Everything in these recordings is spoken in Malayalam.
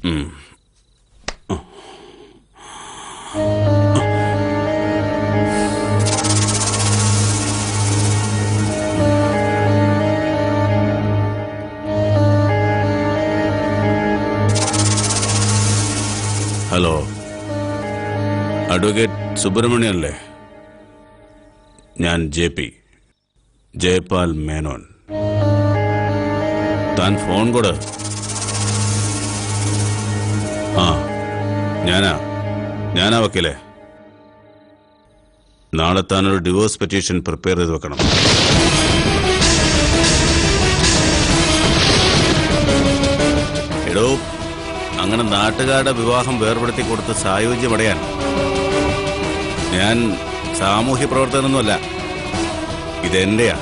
ഹലോ, അഡ്വക്കേറ്റ് സുബ്രഹ്മണ്യൻ അല്ലേ? ഞാൻ JP ജയപാൽ മേനോൻ. താൻ ഫോൺ കൊടു. ആ, ഞാനാ വക്കീലേ. നാളെ താനൊരു ഡിവോഴ്സ് പെറ്റീഷൻ പ്രിപ്പയർ ചെയ്ത് വെക്കണം. എടോ, അങ്ങനെ നാട്ടുകാരുടെ വിവാഹം വേർപെടുത്തി കൊടുത്ത് സായുജ്യമടയാൻ ഞാൻ സാമൂഹ്യ പ്രവർത്തകനൊന്നുമല്ല. ഇതെന്റെയാ.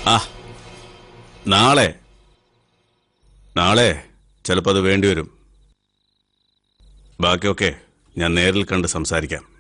ആ, നാളെ ചിലപ്പോൾ അത് വേണ്ടിവരും. ബാക്കിയൊക്കെ ഞാൻ നേരിൽ കണ്ട് സംസാരിക്കാം.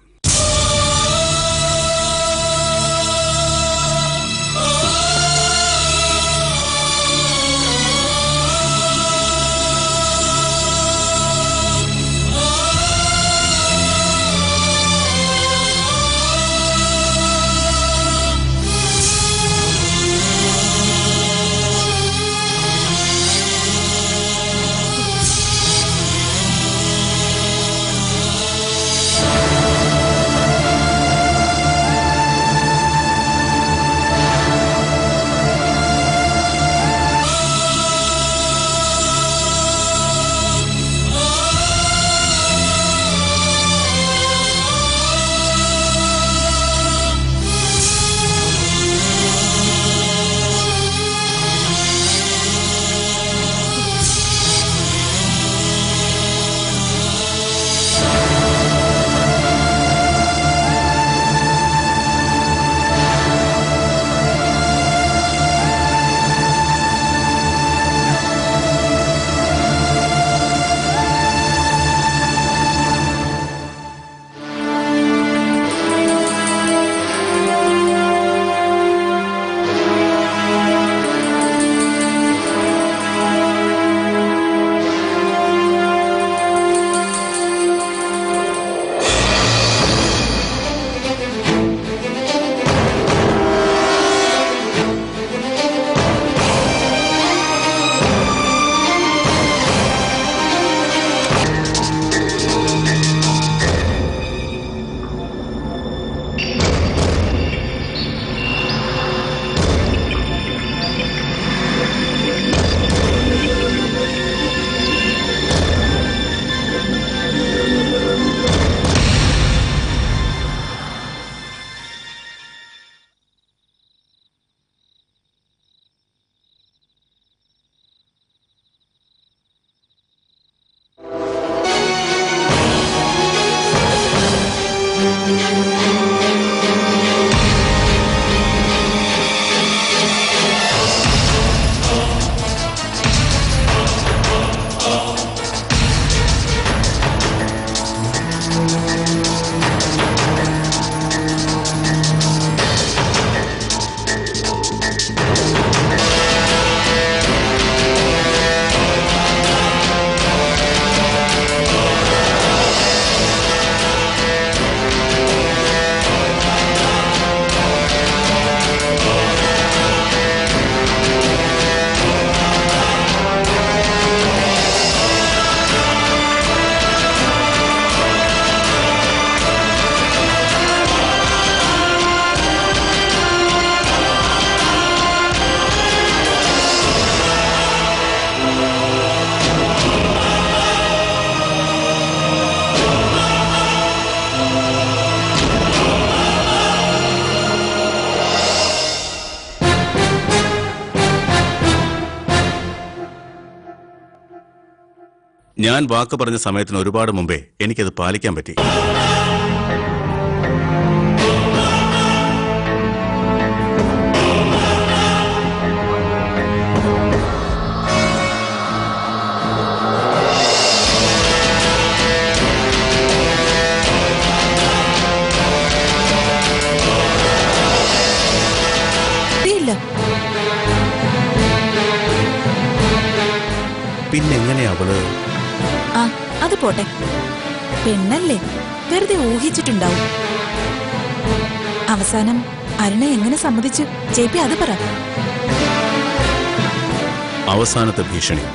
ഞാൻ വാക്ക് പറഞ്ഞ സമയത്തിന് ഒരുപാട് മുമ്പേ എനിക്കത് പാലിക്കാൻ പറ്റി. പിന്നെങ്ങനെ അവള്? ആ അത് പോട്ടെ, പെണ്ണല്ലേ, വെറുതെ ഊഹിച്ചിട്ടുണ്ടാവും. അവസാനം അരുണ എങ്ങനെ സമ്മതിച്ചു? JP അത് പറ. അവസാനത്തെ ഭീഷണി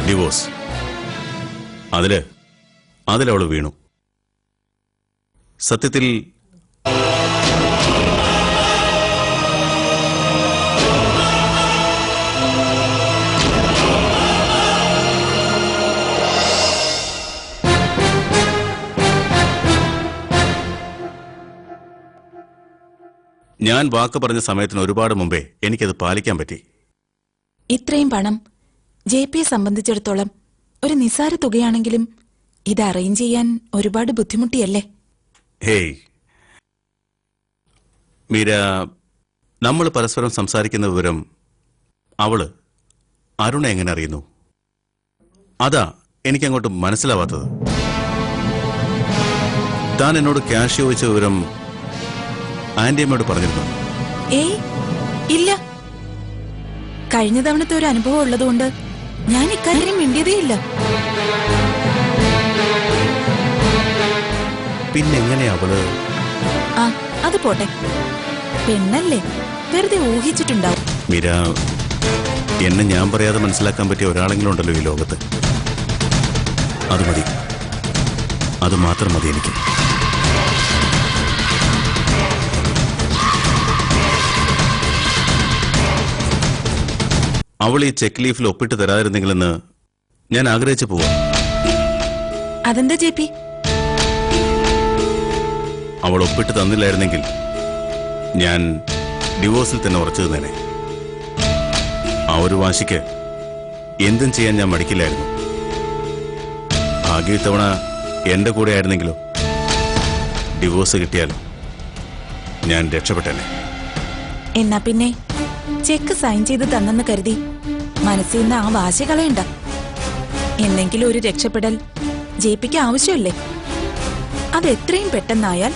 ഡിവോഴ്സ്. അതിലവള് വീണു. സത്യത്തിൽ ഞാൻ വാക്ക് പറഞ്ഞ സമയത്തിന് ഒരുപാട് മുമ്പേ എനിക്കത് പാലിക്കാൻ പറ്റി. ഇത്രയും പണം JPയെ സംബന്ധിച്ചിടത്തോളം ഒരു നിസ്സാര തുകയാണെങ്കിലും ഇത് അറേഞ്ച് ചെയ്യാൻ ഒരുപാട് ബുദ്ധിമുട്ടിയല്ലേ? ഹേയ് മീര, നമ്മൾ പരസ്പരം സംസാരിക്കുന്ന വിവരം അരുണ എങ്ങനെ അറിയുന്നു? അതാ എനിക്കങ്ങോട്ട് മനസ്സിലാവാത്തത്. താൻ എന്നോട് ക്യാഷ് ചോദിച്ച വിവരം ആന്റിയമ്മയോട് പറഞ്ഞിരുന്നു? ഏയ് ഇല്ല. കഴിഞ്ഞ തവണത്തെ ഒരു അനുഭവം ഉള്ളതുകൊണ്ട് ഞാൻ ഇക്കാര്യം മിണ്ടിയതേയില്ല. പിന്നെങ്ങനെ അവള്? ആ അത് പോട്ടെ, പെണ്ണല്ലേ, വെറുതെ ഊഹിച്ചിട്ടുണ്ടാവും. മീര, എന്നെ ഞാൻ പറയാതെ മനസ്സിലാക്കാൻ പറ്റിയ ഒരാളെങ്കിലും ഉണ്ടല്ലോ ഈ ലോകത്ത്. അത് മതി, അത് മാത്രം മതി എനിക്ക്. അവൾ ഈ ചെക്ക് ലീഫിൽ ഒപ്പിട്ട് തരാതിരുന്നെങ്കിലെന്ന് ഞാൻ ആഗ്രഹിച്ചു പോവാം. അതെന്താ JP? അവൾ ഒപ്പിട്ട് തന്നില്ലായിരുന്നെങ്കിൽ ഞാൻ ഡിവോഴ്സിൽ തന്നെ ഉറച്ചു നിന്നേനെ. ആ ഒരു വാശിക്ക് എന്തും ചെയ്യാൻ ഞാൻ മടിക്കില്ലായിരുന്നു. ഭാഗ്യം ഇത്തവണ എന്റെ കൂടെ ആയിരുന്നെങ്കിലോ, ഡിവോഴ്സ് കിട്ടിയാലോ ഞാൻ രക്ഷപ്പെട്ടേനെ. എന്നാ പിന്നെ ചെക്ക് സൈൻ ചെയ്ത് തന്നെന്ന് കരുതി മനസ്സിൽ നിന്ന് ആ വാശി കളയണ്ട. എന്നെങ്കിലും ഒരു രക്ഷപ്പെടൽ JPക്ക് ആവശ്യമല്ലേ? അത് എത്രയും പെട്ടെന്നായാൽ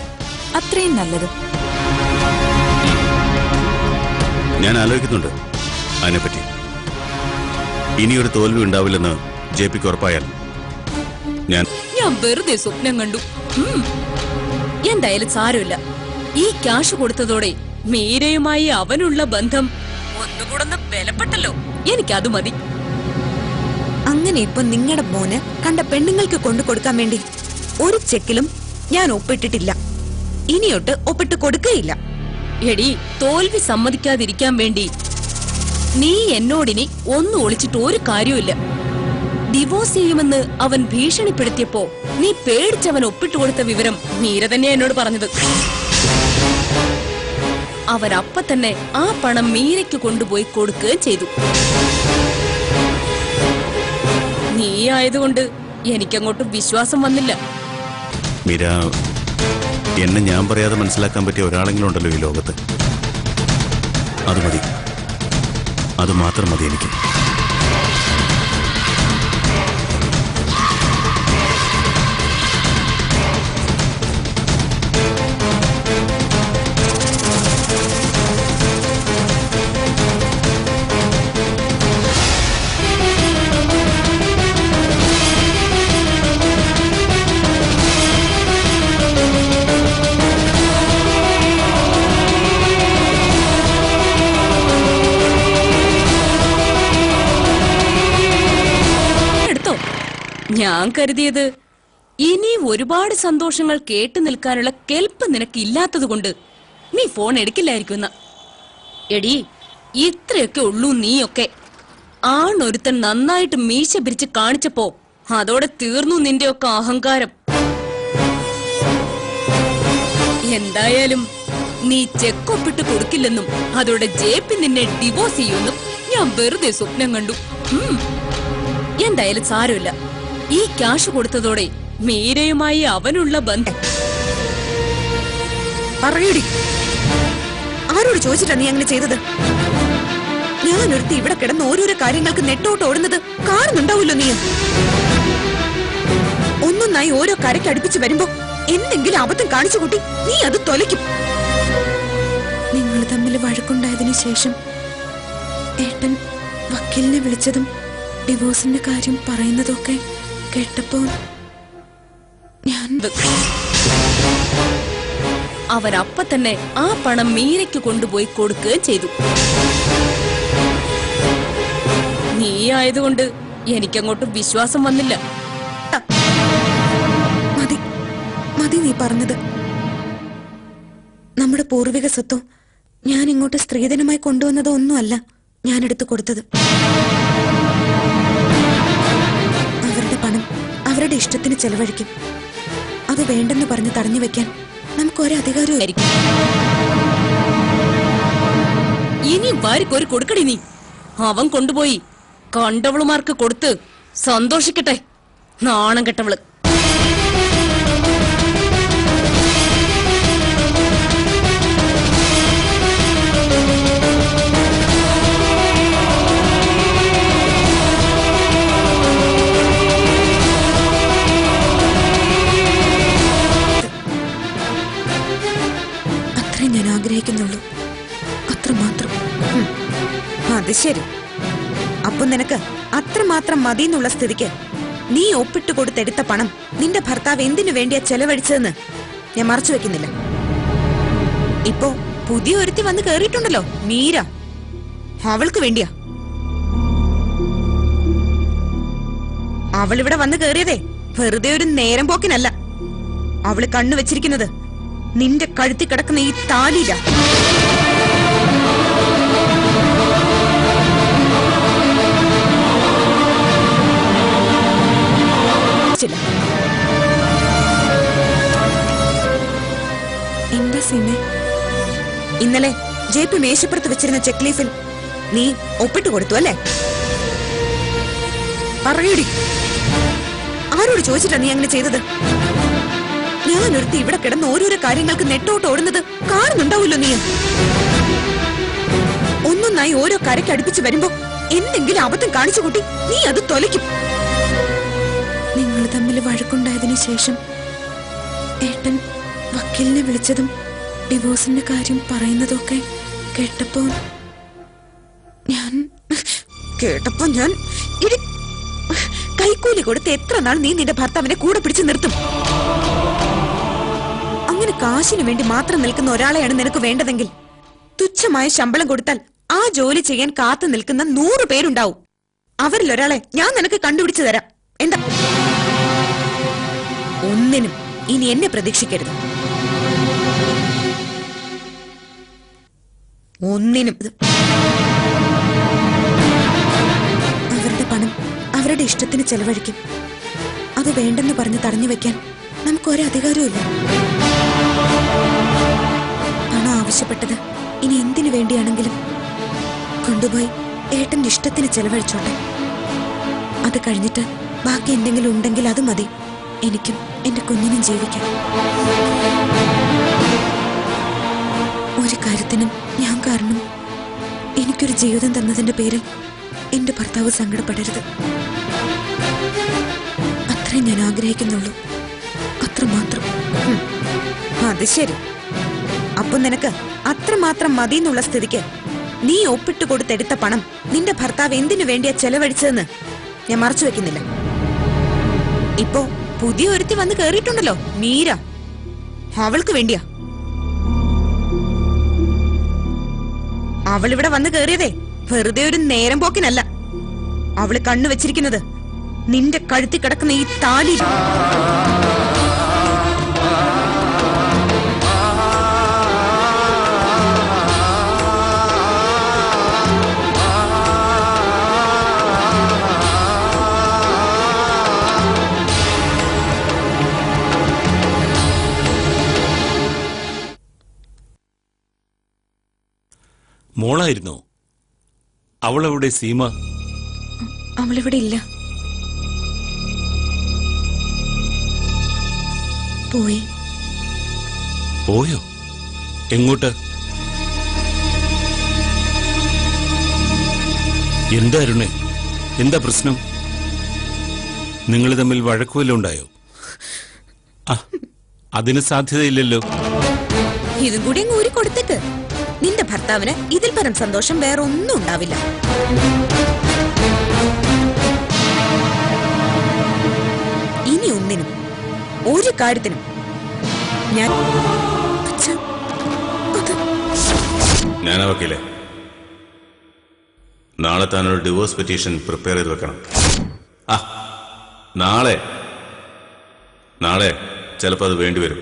അത്രയും നല്ലത്. ഞാൻ ആലോചിക്കുന്നുണ്ട് അതിനെപ്പറ്റി. ഇനിയൊരു തോൽവി ഉണ്ടാവില്ലെന്ന് JPക്ക് ഉറപ്പായാൽ ഞാൻ വെറുതെ സ്വപ്നം കണ്ടു. എന്തായാലും സാരമില്ല. ഈ ക്യാഷ് കൊടുത്തതോടെ മീരയുമായി അവനുള്ള ബന്ധം ഒന്നുകൂടെ ബലപ്പെട്ടല്ലോ. എനിക്കത് മതി. അങ്ങനെ ഇപ്പൊ നിങ്ങളുടെ മോന് കണ്ട പെണ്ണുങ്ങൾക്ക് കൊണ്ടു കൊടുക്കാൻ വേണ്ടി ഒരു ചെക്കിലും ഞാൻ ഒപ്പിട്ടിട്ടില്ല. ഇനിയൊട്ട് ഒപ്പിട്ട് കൊടുക്കുകയില്ല. എടി, തോൽവി സമ്മതിക്കാതിരിക്കാൻ വേണ്ടി നീ എന്നോടിനി ഒന്നും ഒളിച്ചിട്ട് ഒരു കാര്യമില്ല. ഡിവോഴ്സ് ചെയ്യുമെന്ന് അവൻ ഭീഷണിപ്പെടുത്തിയപ്പോ നീ പേടിച്ചവൻ ഒപ്പിട്ട് കൊടുത്ത വിവരം മീര തന്നെയാ എന്നോട് പറഞ്ഞത്. അവൻ അപ്പ തന്നെ ആ പണം മീരയ്ക്ക് കൊണ്ടുപോയി കൊടുക്കുകയും ചെയ്തു. നീ ആയതുകൊണ്ട് എനിക്കങ്ങോട്ട് വിശ്വാസം വന്നില്ല. മീര, എന്നെ ഞാൻ പറയാതെ മനസ്സിലാക്കാൻ പറ്റിയ ഒരാളെങ്കിലും ഉണ്ടല്ലോ ഈ ലോകത്ത്. അത് മതി, അത് മാത്രം മതി എനിക്ക്. ഞാൻ കരുതിയത് ഇനി ഒരുപാട് സന്തോഷങ്ങൾ കേട്ടു നിൽക്കാനുള്ള കെൽപ്പ് നിനക്ക് ഇല്ലാത്തതുകൊണ്ട് നീ ഫോൺ എടുക്കില്ലായിരിക്കുന്ന. എടി, ഇത്രയൊക്കെ ഉള്ളൂ നീയൊക്കെ. ആണൊരുത്തൻ നന്നായിട്ട് മീശ പിരിച്ച് കാണിച്ചപ്പോ അതോടെ തീർന്നു നിന്റെയൊക്കെ അഹങ്കാരം. എന്തായാലും നീ ചെക്കൊപ്പിട്ട് കൊടുക്കില്ലെന്നും അതോടെ JP നിന്നെ ഡിവോഴ്സ് ചെയ്യുമെന്നും ഞാൻ വെറുതെ സ്വപ്നം കണ്ടു. എന്തായാലും സാരമില്ല. ഈ ക്യാഷ് കൊടുത്തതോടെ മീരയുമായി അവനുള്ള ബന്ധം. പറയടി, ആരോട് ചോദിച്ചിട്ടാ നീ അങ്ങനെ ചെയ്തത്? ഞാനൊരുത്തി ഇവിടെ കിടന്ന് ഓരോരോ കാര്യങ്ങൾക്ക് നെട്ടോട്ട് ഓടുന്നത് കാണുന്നുണ്ടാവില്ലോ നീ. ഒന്നൊന്നായി ഓരോ കരയ്ക്ക് അടുപ്പിച്ച് വരുമ്പോ എന്തെങ്കിലും അബദ്ധം കാണിച്ചു കൂട്ടി നീ അത് തൊലയ്ക്കും. നിങ്ങൾ തമ്മിൽ വഴക്കുണ്ടായതിനു ശേഷം ഏട്ടൻ വക്കീലിനെ വിളിച്ചതും ഡിവോഴ്സിന്റെ കാര്യം പറയുന്നതൊക്കെ കേട്ടപ്പോ ഞാൻ അവരപ്പ തന്നെ ആ പണം മീരയ്ക്ക് കൊണ്ടുപോയി കൊടുക്കുകയും ചെയ്തു. നീ ആയതുകൊണ്ട് എനിക്കങ്ങോട്ട് വിശ്വാസം വന്നില്ല. മതി മതി നീ പറഞ്ഞത്. നമ്മുടെ പൂർവിക സ്വത്തോ ഞാൻ ഇങ്ങോട്ട് സ്ത്രീധനമായി കൊണ്ടുവന്നതോ ഒന്നുമല്ല ഞാൻ എടുത്തു കൊടുത്തത്. അവരുടെ പണം അവരുടെ ഇഷ്ടത്തിന് ചെലവഴിക്കും. അത് വേണ്ടെന്ന് പറഞ്ഞ് തടഞ്ഞു വെക്കാൻ നമുക്കൊരധികാരവും ആയിരിക്കും. ഇനി വാരിക്കോരി കൊടുക്കടി നീ. അവൻ കൊണ്ടുപോയി കണ്ടവളുമാർക്ക് കൊടുത്ത് സന്തോഷിക്കട്ടെ. നാണം കെട്ടവള്. അത്രേ ഞാൻ ആഗ്രഹിക്കുന്നുള്ളൂ, അത്രമാത്രം. അത് ശരി. അപ്പൊ നിനക്ക് അത്രമാത്രം മതി എന്നുള്ള സ്ഥിതിക്ക് നീ ഒപ്പിട്ട് കൊടുത്തെടുത്ത പണം നിന്റെ ഭർത്താവ് എന്തിനു വേണ്ടിയാ ചെലവഴിച്ചതെന്ന് ഞാൻ മറച്ചു വെക്കുന്നില്ല. ഇപ്പോ പുതിയ ഒരുത്തി വന്ന് കേറിയിട്ടുണ്ടല്ലോ, മീര. അവൾക്ക് വേണ്ടിയാ അവളിവിടെ വന്ന് കേറിയതേ. വെറുതെ ഒരു നേരം പോക്കിനല്ല. അവള് കണ്ണു വെച്ചിരിക്കുന്നത് നിന്റെ കഴുത്തി കിടക്കുന്ന ഈ താലിയില. എന്താ സീമേ? ഇന്നലെ ജെ.പി. മേശപ്പുറത്ത് വെച്ചിരുന്ന ചെക്ക് ലീഫിൽ നീ ഒപ്പിട്ട് കൊടുത്തു അല്ലേ? പറയൂടി, ആരോട് ചോദിച്ചിട്ടാ നീ അങ്ങനെ ചെയ്തത്? ഞാനൊരുത്തി ഇവിടെ കിടന്ന് ഓരോരോ കാര്യങ്ങൾക്ക് നെട്ടോട്ട് ഓടുന്നത് കാണുന്നുണ്ടാവുമല്ലോ നീ. ഒന്നൊന്നായി ഓരോ കരയ്ക്ക് അടുപ്പിച്ച് വരുമ്പോ എന്തെങ്കിലും അബദ്ധം കാണിച്ചു കൂട്ടി നീ അത് തൊലയ്ക്കും. നിങ്ങൾ തമ്മിൽ വഴക്കുണ്ടായതിനു ശേഷം ഏട്ടൻ വക്കീലിനെ വിളിച്ചതും ഡിവോഴ്സിന്റെ കാര്യം പറയുന്നതൊക്കെ കേട്ടപ്പോ ഞാൻ കൈക്കൂലി കൊടുത്ത് എത്ര നാൾ നീ നിന്റെ ഭർത്താവിനെ കൂടെ പിടിച്ചു നിർത്തും? അങ്ങനെ കാശിനു വേണ്ടി മാത്രം നിൽക്കുന്ന ഒരാളെയാണ് നിനക്ക് വേണ്ടതെങ്കിൽ തുച്ഛമായ ശമ്പളം കൊടുത്താൽ ആ ജോലി ചെയ്യാൻ കാത്തു നിൽക്കുന്ന 100 പേരുണ്ടാവും. അവരിൽ ഒരാളെ ഞാൻ നിനക്ക് കണ്ടുപിടിച്ചു തരാം. എന്താ? ഒന്നിനും ഇനി എന്നെ പ്രതീക്ഷിക്കരുത്. ഒന്നിനും. അവരുടെ പണം അവരുടെ ഇഷ്ടത്തിന് ചെലവഴിക്കും. അത് വേണ്ടെന്ന് പറഞ്ഞ് തടഞ്ഞു വെക്കാൻ നമുക്കൊരധികാരവുമില്ല. പണം ആവശ്യപ്പെട്ടത് ഇനി എന്തിനു വേണ്ടിയാണെങ്കിലും കൊണ്ടുപോയി ഏട്ടന്റെ ഇഷ്ടത്തിന് ചെലവഴിച്ചോട്ടെ. അത് കഴിഞ്ഞിട്ട് ബാക്കി എന്തെങ്കിലും ഉണ്ടെങ്കിൽ അത് മതി. എനിക്കും എന്റെ കുഞ്ഞിനും ജീവിക്കാം. ഒരു കാര്യത്തിനും ഞാൻ കാരണം എനിക്കൊരു ജീവിതം തന്നതിന്റെ പേരിൽ എന്റെ ഭർത്താവ് സങ്കടപ്പെടരുത്. അത്രേ ഞാൻ ആഗ്രഹിക്കുന്നുള്ളൂ, അത്രമാത്രം. അത് ശരി. അപ്പൊ നിനക്ക് അത്രമാത്രം മതി എന്നുള്ള സ്ഥിതിക്ക് നീ ഒപ്പിട്ട് കൊടുത്തെടുത്ത പണം നിന്റെ ഭർത്താവ് എന്തിനു വേണ്ടിയാ ചെലവഴിച്ചതെന്ന് ഞാൻ മറച്ചു വെക്കുന്നില്ല. ഇപ്പോ പുതിയ ഒരുത്തി വന്ന് കേറിയിട്ടുണ്ടല്ലോ, മീര. അവൾക്ക് വേണ്ടിയാ. അവളിവിടെ വന്ന് കേറിയതേ വെറുതെ ഒരു നേരം പോക്കിനല്ല. അവള് കണ്ണു വെച്ചിരിക്കുന്നത് നിന്റെ കഴുത്തി കിടക്കുന്ന ഈ താലി. മോളായിരുന്നോ? അവളെവിടെ സീമ? അവളിവിടെ ഇല്ല, പോയി. പോയോ? എങ്ങോട്ട്? എന്താ അരുണേ, എന്താ പ്രശ്നം? നിങ്ങൾ തമ്മിൽ വഴക്കുവല്ലോ ഉണ്ടായോ? അതിന് സാധ്യതയില്ലല്ലോ. ഇതും കൂടി അങ്ങ് ഊരി കൊടുത്തേക്ക്. നിന്റെ ഭർത്താവിന് ഇതിൽ പരം സന്തോഷം വേറെ ഒന്നും ഉണ്ടാവില്ല. ഒന്നിനും ഒരു കാര്യത്തിനും ഞാൻ അച്ഛാ, അത് ഞാനാ വക്കീലെ, നാളെ താനൊരു ഡിവോഴ്സ് പെറ്റീഷൻ പ്രിപ്പയർ ചെയ്ത് വെക്കണം. ആ നാളെ ചിലപ്പോൾ അത് വേണ്ടിവരും.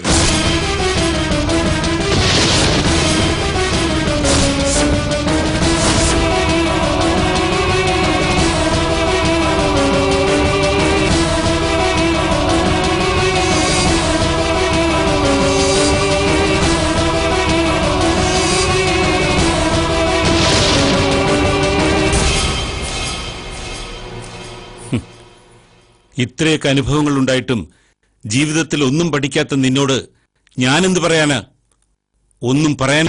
ഇത്രയൊക്കെ അനുഭവങ്ങൾ ഉണ്ടായിട്ടും ജീവിതത്തിൽ ഒന്നും പഠിക്കാത്ത നിന്നോട് ഞാനെന്ത് പറയാനാ? ഒന്നും പറയാൻ